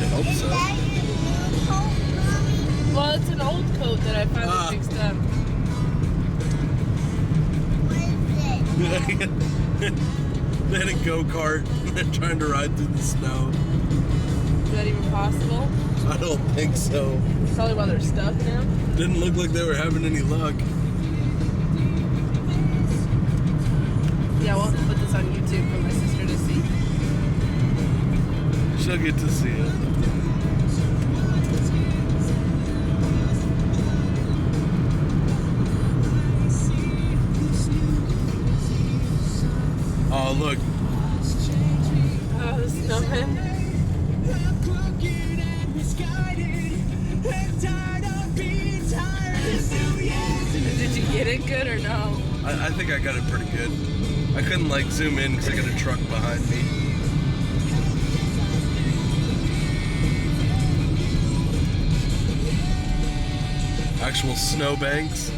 hope so. Well, it's an old coat that I finally fixed up. They had a go-kart. They're trying to ride through the snow. Is that even possible? I don't think so. Probably why they're stuck now. Didn't look like they were having any luck. Yeah, we'll have to put this on YouTube for my sister to see. She'll get to see it. Oh, look. Oh, the snowman. Did you get it good or no? I think I got it pretty good. I couldn't like zoom in because I got a truck behind me. Actual snowbanks.